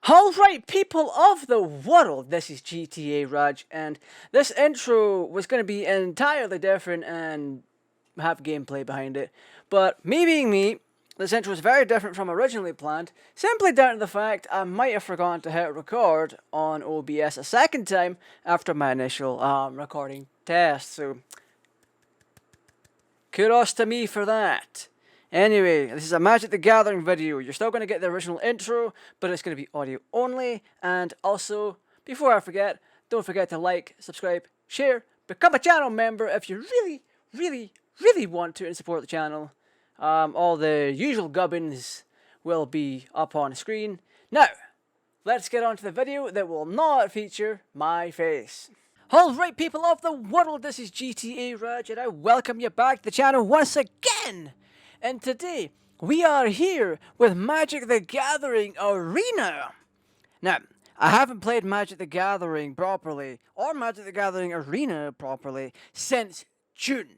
Alright, people of the world, this is GTAraj, and this intro was going to be entirely different and have gameplay behind it. But me being me, this intro is very different from originally planned, simply down to the fact I might have forgotten to hit record on OBS a second time after my initial recording test, so kudos to me for that. Anyway, this is a Magic the Gathering video. You're still going to get the original intro, but it's going to be audio only. And also, before I forget, don't forget to like, subscribe, share, become a channel member if you really want to and support the channel. All the usual gubbins will be up on screen. Now, let's get on to the video that will not feature my face. Alright, people of the world, this is GTAraj, and I welcome you back to the channel once again. And today, we are here with Magic the Gathering Arena. Now, I haven't played Magic the Gathering properly, or Magic the Gathering Arena properly, since June.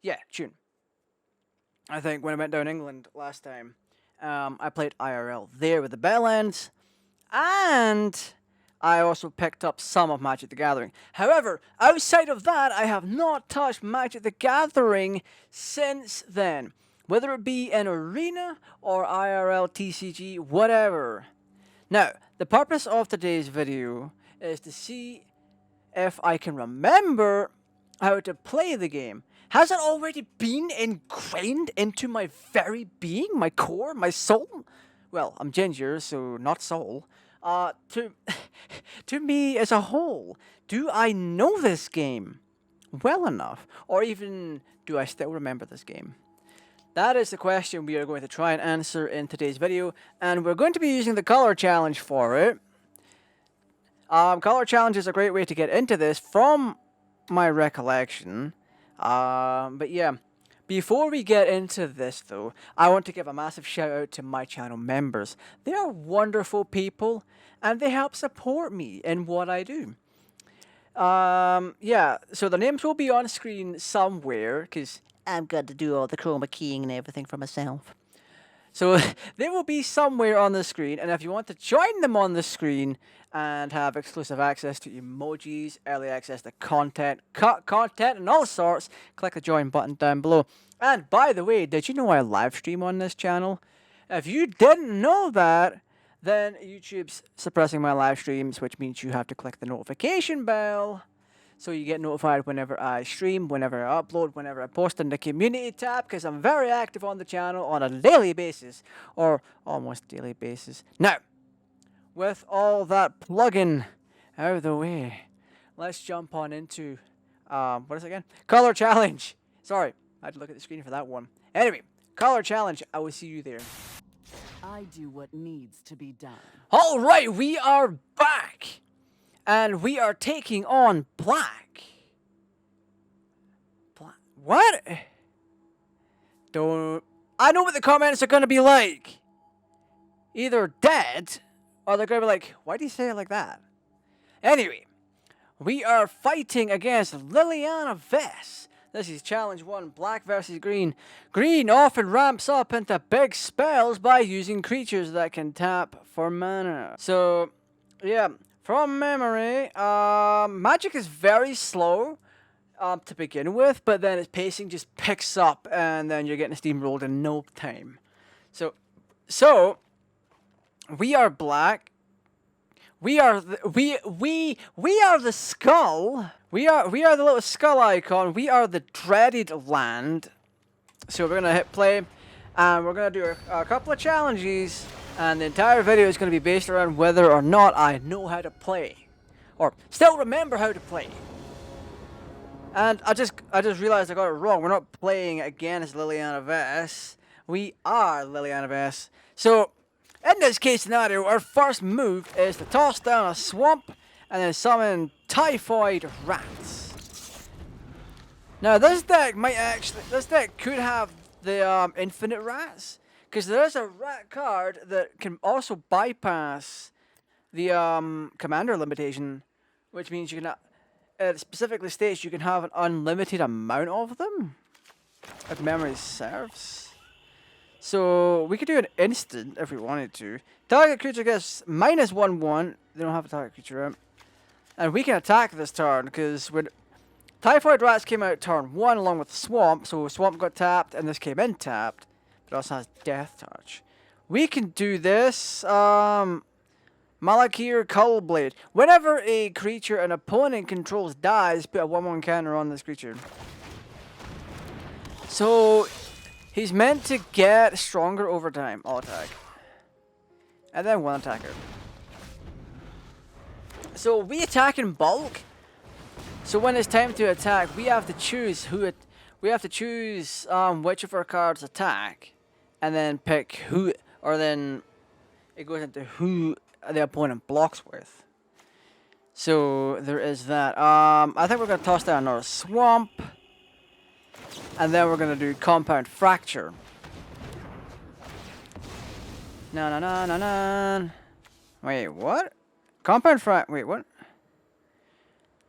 Yeah, June. I think when I went down England last time, I played IRL there with the Bellends, and I also picked up some of Magic the Gathering. However, outside of that, I have not touched Magic the Gathering since then. Whether it be in Arena or IRL, TCG, whatever. Now, the purpose of today's video is to see if I can remember how to play the game. Has it already been ingrained into my very being, my core, my soul? Well, I'm ginger, so not soul. To me as a whole, do I know this game well enough? Or even, do I still remember this game? That is the question we are going to try and answer in today's video, and we're going to be using the color challenge for it. Color challenge is a great way to get into this from my recollection. But yeah, before we get into this though, I want to give a massive shout out to my channel members. They are wonderful people, and they help support me in what I do. Yeah, so the names will be on screen somewhere, because I'm going to do all the chroma keying and everything for myself. So they will be somewhere on the screen, and if you want to join them on the screen and have exclusive access to emojis, early access to content, cut content, and all sorts, click the join button down below. And by the way, did you know I live stream on this channel? If you didn't know that, then YouTube's suppressing my live streams, which means you have to click the notification bell so you get notified whenever I stream, whenever I upload, whenever I post in the community tab, because I'm very active on the channel on a daily basis, or almost daily basis. Now, with all that plugging out of the way, let's jump on into, what is it again? Color challenge. Sorry, I had to look at the screen for that one. Anyway, color challenge. I will see you there. I do what needs to be done. All right, we are back. And we are taking on black. What? Don't... I know what the comments are going to be like. Either dead, or they're going to be like, why do you say it like that? Anyway, we are fighting against Liliana Vess. This is challenge 1, black versus green. Green often ramps up into big spells by using creatures that can tap for mana. So, yeah. From memory, Magic is very slow to begin with, but then its pacing just picks up, and then you're getting steamrolled in no time. So we are black. We are the skull. We are the little skull icon. We are the dreaded land. So we're gonna hit play, and we're gonna do a couple of challenges. And the entire video is going to be based around whether or not I know how to play. Or still remember how to play. And I just realized I got it wrong. We're not playing against Liliana Vess. We are Liliana Vess. So, in this case scenario, our first move is to toss down a swamp and then summon typhoid rats. Now this deck could have the infinite rats. Because there is a rat card that can also bypass the commander limitation, which means you can, it specifically states you can have an unlimited amount of them, if memory serves. So we could do an instant if we wanted to. Target creature gets -1/1. They don't have a target creature out. And we can attack this turn because when Typhoid Rats came out turn 1 along with Swamp, so Swamp got tapped and this came in tapped. But it also has Death Touch. We can do this. Malakir Cullblade. Whenever a creature an opponent controls dies, put a 1/1 counter on this creature. So he's meant to get stronger over time. All attack. And then one attacker. So we attack in bulk. So when it's time to attack, we have to choose which of our cards attack, and then pick who, or then it goes into who the opponent blocks with. So there is that. I think we're gonna toss down another Swamp, and then we're gonna do Compound Fracture. No. Wait, what? Wait, what?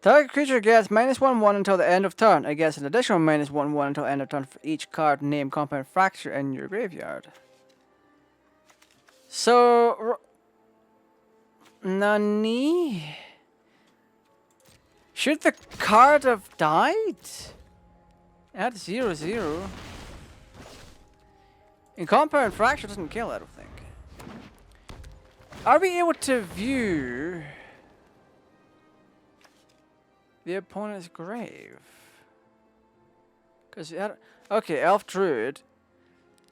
Target creature gets -1/1 until the end of turn. It gets an additional -1/1 until end of turn for each card named Compound Fracture in your graveyard. So, Nani? Should the card have died? At 0/0. And Compound Fracture doesn't kill, I don't think. Are we able to view the opponent's grave? Because okay, Elf Druid.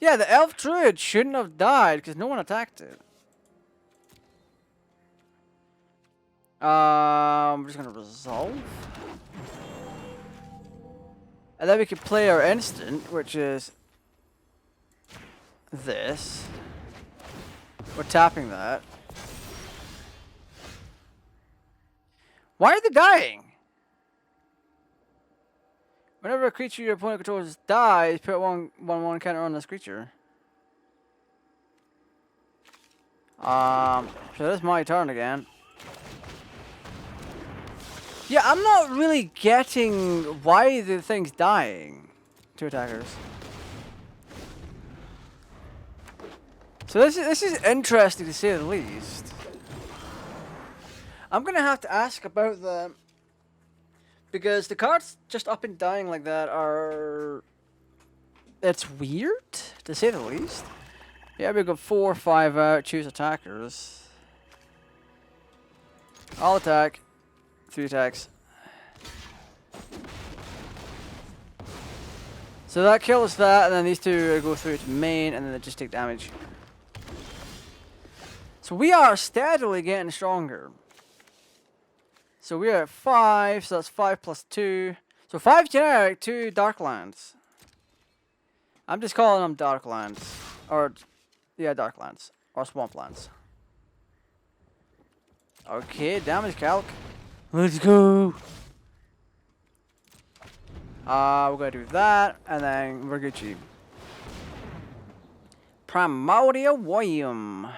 Yeah, the Elf Druid shouldn't have died because no one attacked it. We're just gonna resolve. And then we can play our instant, which is this. We're tapping that. Why are they dying? Whenever a creature your opponent controls dies, put 1/1 counter on this creature. So that's my turn again. Yeah, I'm not really getting why the thing's dying. 2 attackers. So this is interesting to say the least. I'm gonna have to ask about them because the cards just up and dying like that are. It's weird to say the least. Yeah, we got 4, 5 out. Choose attackers. I'll attack. 3 attacks. So that kills that, and then these 2 go through to main, and then they just take damage. So we are steadily getting stronger. So we're at 5, so that's 5 plus 2. So 5 generic, 2 Darklands. I'm just calling them Darklands. Or, yeah, Darklands. Or Swamplands. Okay, damage calc. Let's go! We're gonna do that, and then we're Gucci. Primordial Volume.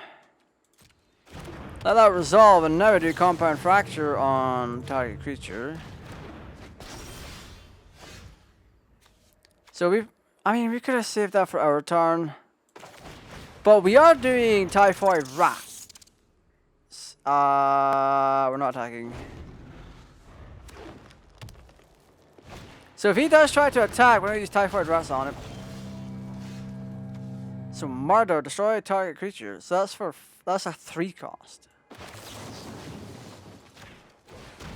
Let that resolve, and now we do Compound Fracture on target creature. So we could have saved that for our turn. But we are doing Typhoid Rats. We're not attacking. So if he does try to attack, we're gonna use Typhoid Rats on him. So murder, destroy target creature. So that's a 3 cost.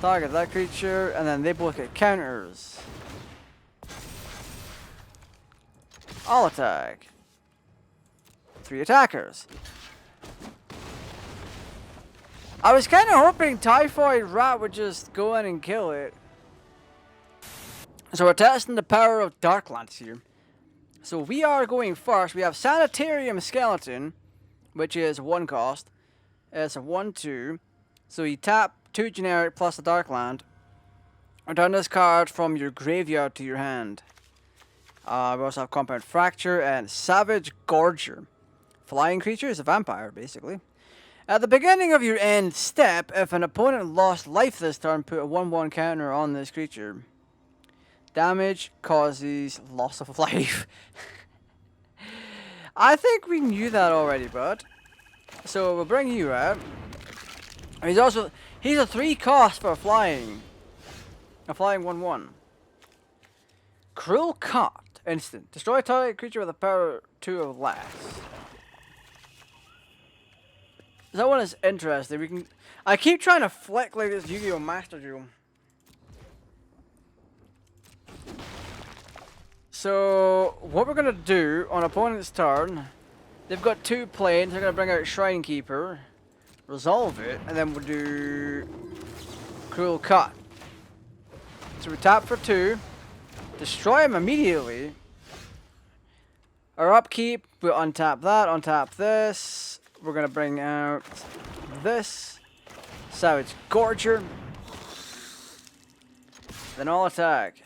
Target that creature, and then they both get counters. I'll attack. 3 attackers. I was kind of hoping Typhoid Rat would just go in and kill it. So we're testing the power of Darklands here. So we are going first. We have Sanitarium Skeleton, which is 1 cost. It's a 1/2. So you tap 2 generic plus a Darkland. Return this card from your graveyard to your hand. We also have Compound Fracture and Savage Gorger. Flying creature is a vampire, basically. At the beginning of your end step, if an opponent lost life this turn, put a 1/1 counter on this creature. Damage causes loss of life. I think we knew that already, bud. So we'll bring you out. He's a 3 cost for flying. A flying 1/1. Cruel Cut. Instant. Destroy target creature with a power 2 or less. That one is interesting. We can. I keep trying to flick like this Yu-Gi-Oh! Master Duel. So what we're gonna do on opponent's turn, they've got 2 planes. They're gonna bring out Shrine Keeper, resolve it, and then we'll do Cruel Cut. So we tap for 2, destroy him immediately. Our upkeep, we'll untap that, untap this. We're gonna bring out this Savage Gorger. Then all attack.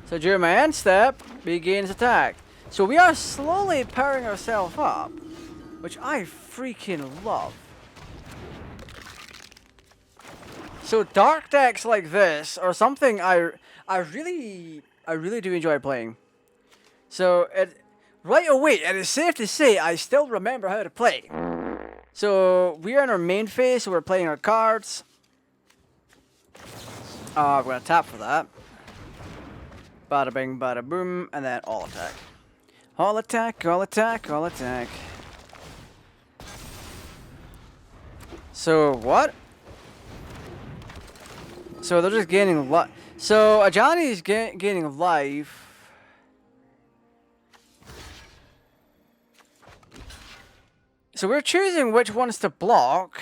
So during my end step, he gains attack. So we are slowly powering ourselves up, which I freaking love. So dark decks like this are something I really do enjoy playing. So right away, and it's safe to say I still remember how to play. So we are in our main phase, so we're playing our cards. We're gonna tap for that. Bada bing, bada boom, and then all attack. All attack, all attack, all attack. So what? So they're just gaining life. So Ajani is gaining life. So we're choosing which ones to block.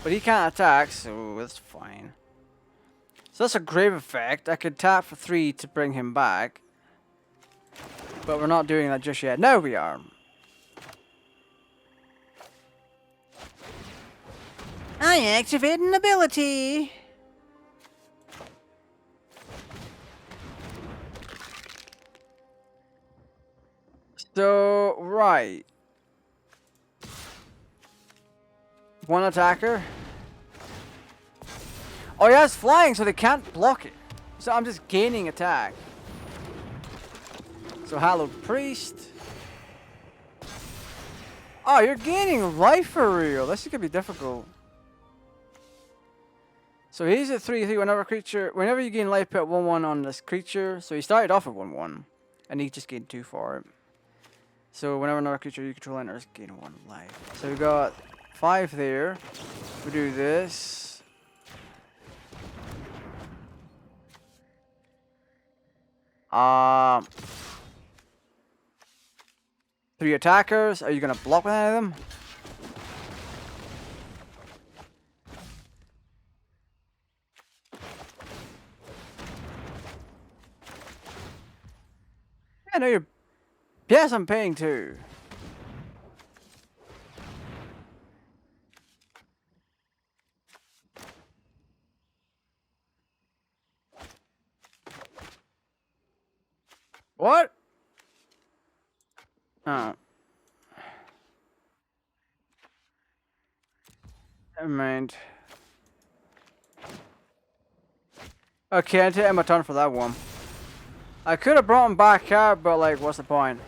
But he can't attack, so that's fine. So that's a grave effect. I could tap for 3 to bring him back. But we're not doing that just yet. Now we are. I activate an ability. So, right. 1 attacker. Oh yeah, it's flying, so they can't block it. So I'm just gaining attack. So Hallowed Priest. Oh, you're gaining life for real. This is gonna be difficult. So he's at 3/3 whenever you gain life, put 1/1 on this creature. So he started off at 1/1. And he just gained 2 for it. So whenever another creature you control enters, gain 1 life. So we got 5 there. We do this. 3 attackers. Are you gonna block with any of them? Yeah, no, you're. Yes, I'm paying 2. What? Oh. Never mind. Okay, I take my turn for that one. I could have brought him back out, but like, what's the point?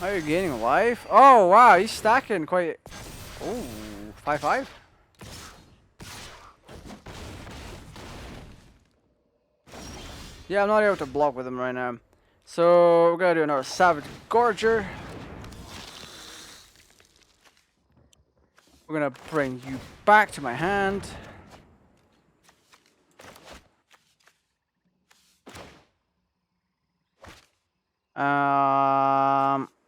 Are you gaining life? Oh wow, he's stacking quite. Ooh, 5/5. Yeah, I'm not able to block with him right now. So we're gonna do another Savage Gorger. We're gonna bring you back to my hand.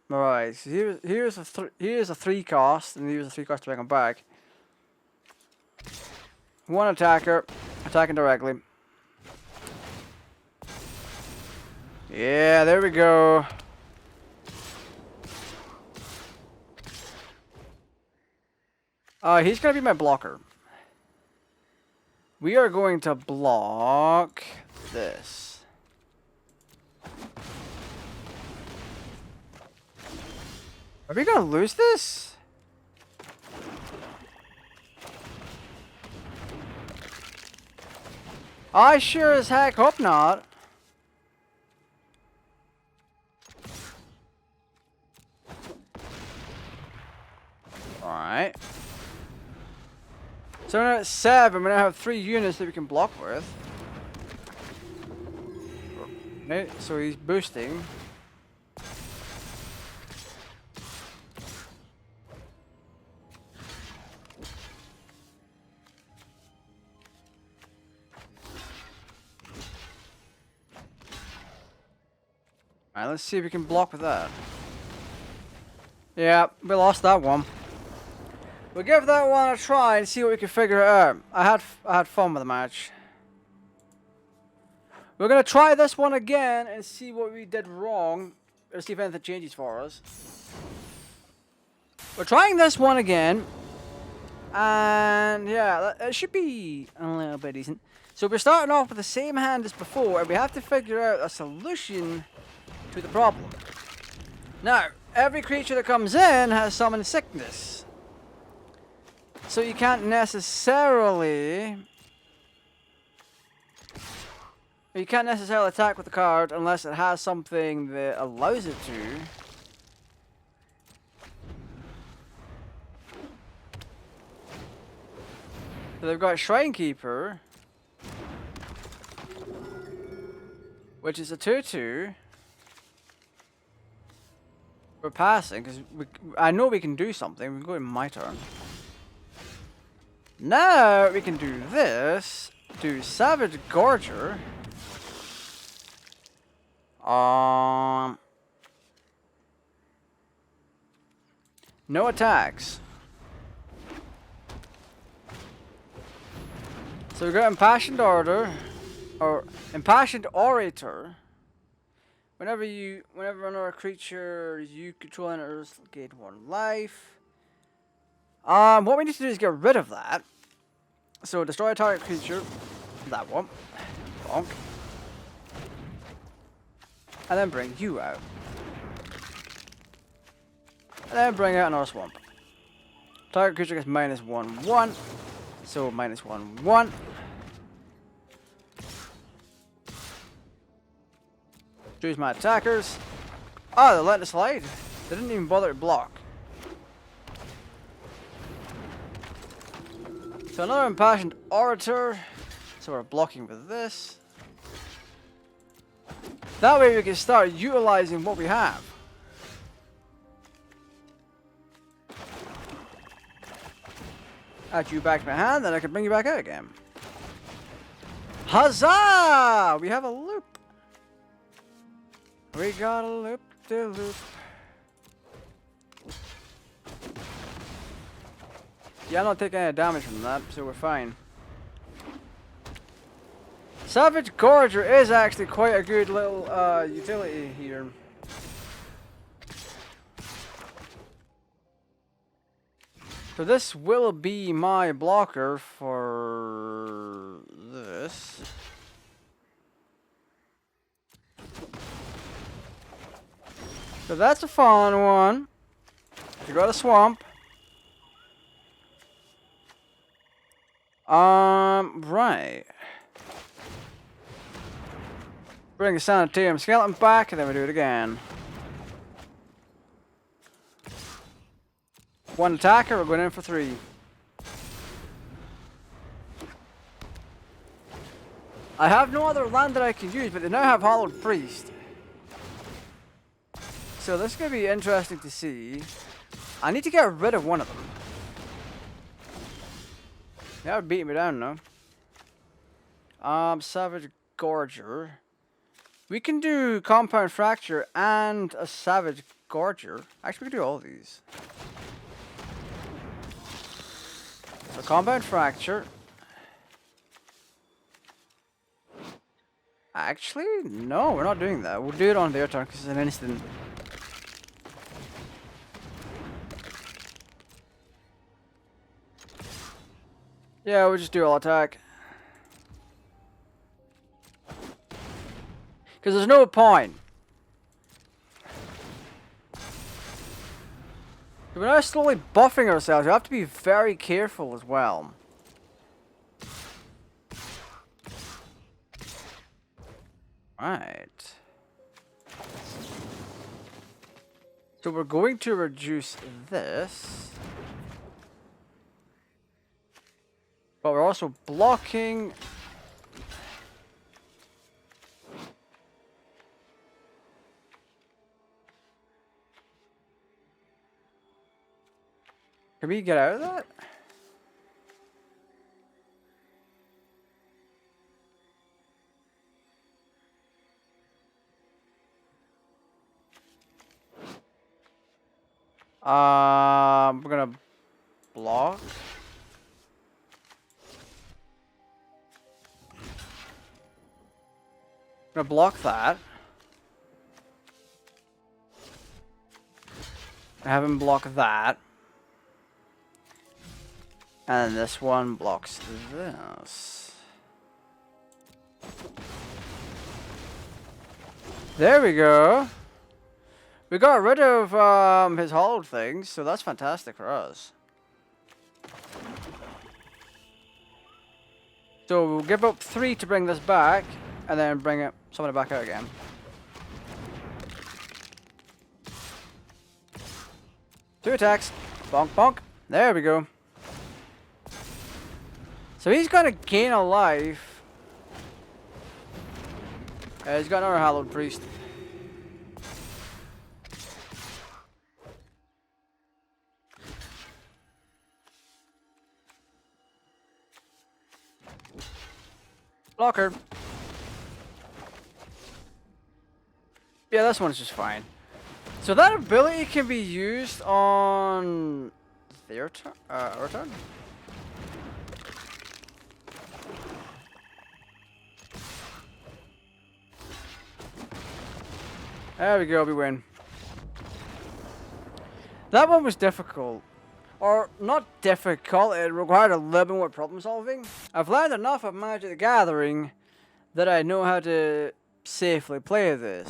Right. So here's a 3 cost, and here's a 3 cost to bring him back. 1 attacker, attacking directly. Yeah, there we go. He's gonna be my blocker. We are going to block this. Are we gonna lose this? I sure as heck hope not. Alright. So now at 7, we now have 3 units that we can block with. Okay, so he's boosting. Alright, let's see if we can block with that. Yeah, we lost that one. We'll give that one a try and see what we can figure out. I had fun with the match. We're gonna try this one again and see what we did wrong, or see if anything changes for us. We're trying this one again, and yeah, it should be a little bit decent. So we're starting off with the same hand as before, and we have to figure out a solution to the problem. Now, every creature that comes in has summon sickness. So you can't necessarily attack with the card unless it has something that allows it to. So they've got Shrine Keeper, which is a 2/2. We're passing because I know we can do something. We can go in my turn. Now we can do this. Do Savage Gorger. No attacks. So we got Impassioned Orator, or Impassioned Orator. Whenever another creature you control enters, gain 1 life. What we need to do is get rid of that. So destroy a target creature, that one, bonk, and then bring you out. And then bring out another swamp. Target creature gets -1/1, so -1/1. Choose my attackers. Oh, they're letting it slide. They didn't even bother to block. So another Impassioned Orator. So we're blocking with this. That way we can start utilizing what we have. Add you back to my hand, then I can bring you back out again. Huzzah! We have a loop. We got a loop de loop. Yeah, I'm not taking any damage from that, so we're fine. Savage Gorger is actually quite a good little utility here. So this will be my blocker for this. So that's a fun one. You got a swamp. Right. Bring a Sanitarium Skeleton back, and then we do it again. 1 attacker, we're going in for 3. I have no other land that I can use, but they now have Hollowed Priest. So this is going to be interesting to see. I need to get rid of one of them. That would beat me down, no? Savage Gorger. We can do Compound Fracture and a Savage Gorger. Actually, we can do all of these. So Compound Fracture. Actually, no, we're not doing that. We'll do it on their turn because it's an instant. Yeah, we'll just do all attack. Because there's no point. We're now slowly buffing ourselves. We have to be very careful as well. Right. So we're going to reduce this. But we're also blocking. Can we get out of that? We're gonna block. Gonna block that. Have him block that. And this one blocks this. There we go. We got rid of his hollowed things, so that's fantastic for us. So we'll give up 3 to bring this back, and then bring it somebody back out again. Two attacks. Bonk, bonk. There we go. So he's gonna gain a life. He's got another Hallowed Priest. Blocker. Yeah, this one's just fine. So that ability can be used on their turn, our turn. There we go, we win. That one was difficult. Or, not difficult, it required a little bit more problem solving. I've learned enough of Magic the Gathering that I know how to safely play this.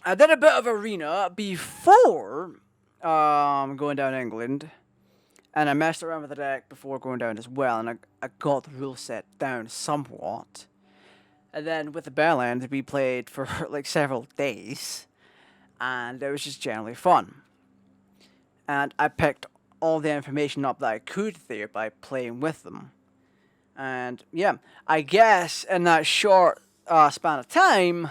I did a bit of Arena before going down England. And I messed around with the deck before going down as well, and I got the rule set down somewhat. And then with the Bellend, we played for like several days, and it was just generally fun. And I picked all the information up that I could there by playing with them. And yeah, I guess in that short span of time,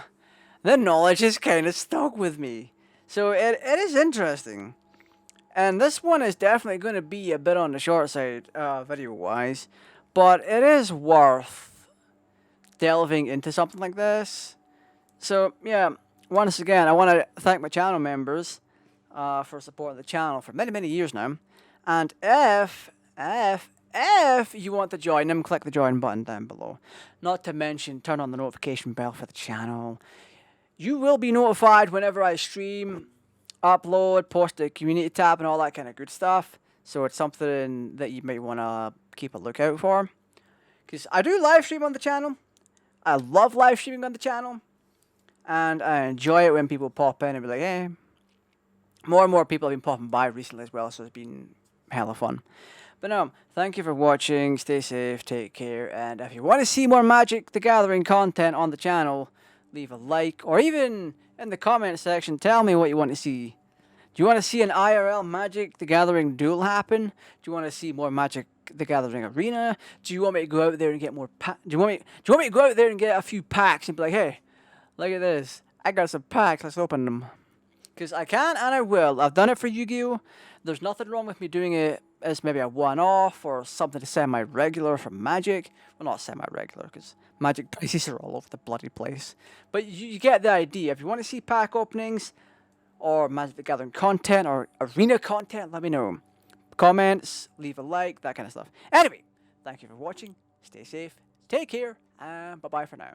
the knowledge is kind of stuck with me. So it is interesting. And this one is definitely going to be a bit on the short side, video-wise. But it is worth delving into something like this. So, yeah, once again, I want to thank my channel members for supporting the channel for many, many years now. And if you want to join them, click the join button down below. Not to mention, turn on the notification bell for the channel. You will be notified whenever I stream, upload, post the community tab and all that kind of good stuff. So it's something that you may want to keep a lookout for. Because I do live stream on the channel. I love live streaming on the channel. And I enjoy it when people pop in and be like, hey. More and more people have been popping by recently as well, so it's been hella fun. But no, thank you for watching, stay safe, take care, and if you want to see more Magic the Gathering content on the channel, leave a like, or even in the comment section, tell me what you want to see. Do you want to see an IRL Magic the Gathering duel happen? Do you want to see more Magic the Gathering Arena? Do you want me to go out there and get more do you want me to go out there and get a few packs and be like, hey, look at this, I got some packs, let's open them. Because I can and I will. I've done it for Yu-Gi-Oh! There's nothing wrong with me doing it as maybe a one-off or something to semi-regular for Magic. Well, not semi-regular, because Magic prices are all over the bloody place. But you get the idea. If you want to see pack openings, or Magic the Gathering content, or Arena content, let me know. Comments, leave a like, that kind of stuff. Anyway, thank you for watching. Stay safe, take care, and bye-bye for now.